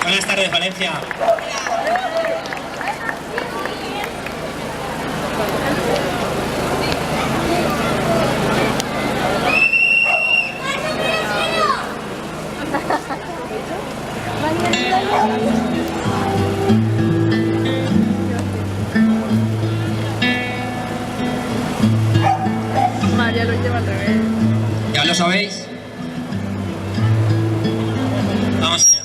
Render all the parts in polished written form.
Buenas tardes, Valencia. María lo lleva al revés. ¿Ya lo sabéis? Vamos allá.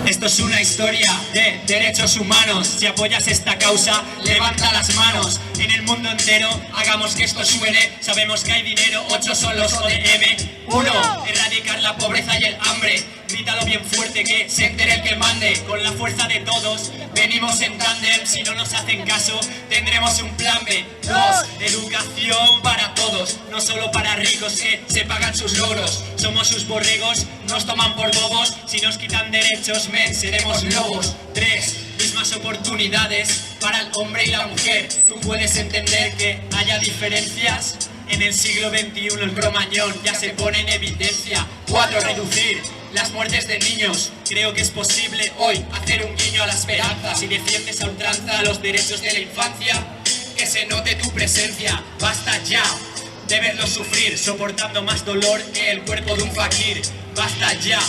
Esto es una historia de derechos humanos. Si apoyas esta causa, levanta las manos. En el mundo entero, hagamos que esto suene. Sabemos que hay dinero, 8 son los ODM. 1. Erradicar la pobreza y el hambre. Grítalo bien fuerte, que se entere el que mande. Con la fuerza de todos, venimos en tándem. Si no nos hacen caso, tendremos un plan B. 2. Educación para todos, no solo para ricos que se pagan sus logros. Somos sus borregos, nos toman por bobos. Si nos quitan derechos, seremos lobos. 3. Mismas oportunidades para el hombre y la mujer. Tú puedes entender que haya diferencias. En el siglo XXI el cromañón ya se pone en evidencia. 4. Reducir las muertes de niños. Creo que es posible hoy hacer un guiño a la esperanza. Si defiendes a ultranza los derechos de la infancia, que se note tu presencia. Basta ya de verlos sufrir, soportando más dolor que el cuerpo de un fakir. Basta ya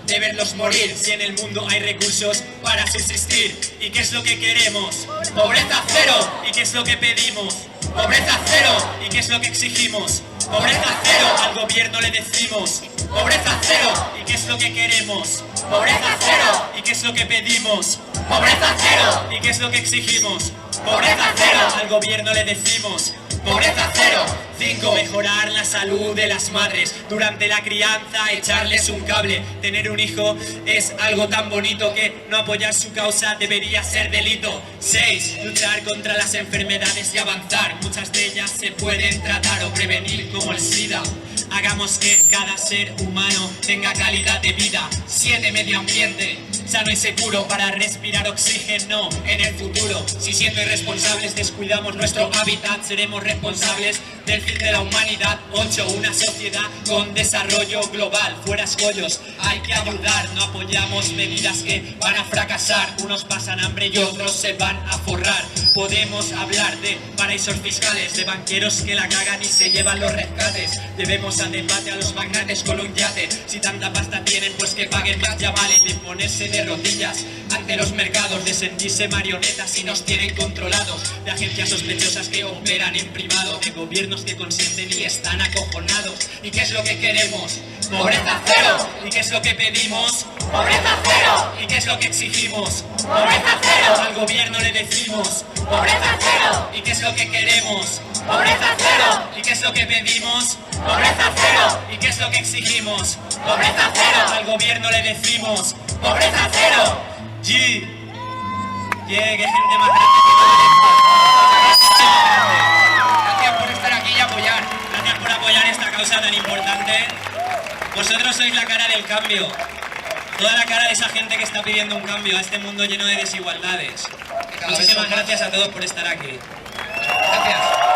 de verlos morir, si en el mundo hay recursos para subsistir. ¿Y qué es lo que queremos? Pobreza cero. ¿Y qué es lo que pedimos? Pobreza cero. ¿Y qué es lo que exigimos? Pobreza cero. Al gobierno le decimos pobreza cero. ¿Y qué es lo que queremos? Pobreza cero. ¿Y qué es lo que pedimos? Pobreza cero. ¿Y qué es lo que exigimos? Pobreza cero. Al gobierno le decimos pobreza cero. 5. Mejorar la salud de las madres. Durante la crianza, echarles un cable. Tener un hijo es algo tan bonito que no apoyar su causa debería ser delito. 6. Luchar contra las enfermedades y avanzar. Muchas de ellas se pueden tratar o prevenir, como el SIDA. Hagamos que cada ser humano tenga calidad de vida. 7. Medio ambiente sano y seguro para respirar oxígeno en el futuro. Si siendo irresponsables descuidamos nuestro hábitat, seremos responsables del fin de la humanidad. 8. Una sociedad con desarrollo global. Fuera escollos, hay que ayudar. No apoyamos medidas que van a fracasar. Unos pasan hambre y otros se van a forrar. Podemos hablar de paraísos fiscales, de banqueros que la cagan y se llevan los rescates. Debemos a debate a los magnates con un yate. Si tanta pasta tienen, pues que paguen más, ya vale de ponerse de rodillas ante los mercados, de sentirse marionetas y nos tienen controlados, de agencias sospechosas que operan en privado, de gobiernos que consienten y están acojonados. ¿Y qué es lo que queremos? Pobreza cero. ¿Y qué es lo que pedimos? Pobreza cero. ¿Y qué es lo que exigimos? Pobreza cero. Al gobierno le decimos pobreza cero. ¿Y qué es lo que queremos? Pobreza cero. ¿Y qué es lo que pedimos? Pobreza cero. ¿Y qué es lo que exigimos? Pobreza cero. Al gobierno le decimos pobreza cero. G. Yeah, qué gente más grande que gracias por estar aquí y apoyar. Gracias por apoyar esta causa tan importante. Vosotros sois la cara del cambio. Toda la cara de esa gente que está pidiendo un cambio a este mundo lleno de desigualdades. Muchísimas gracias a todos por estar aquí. Gracias.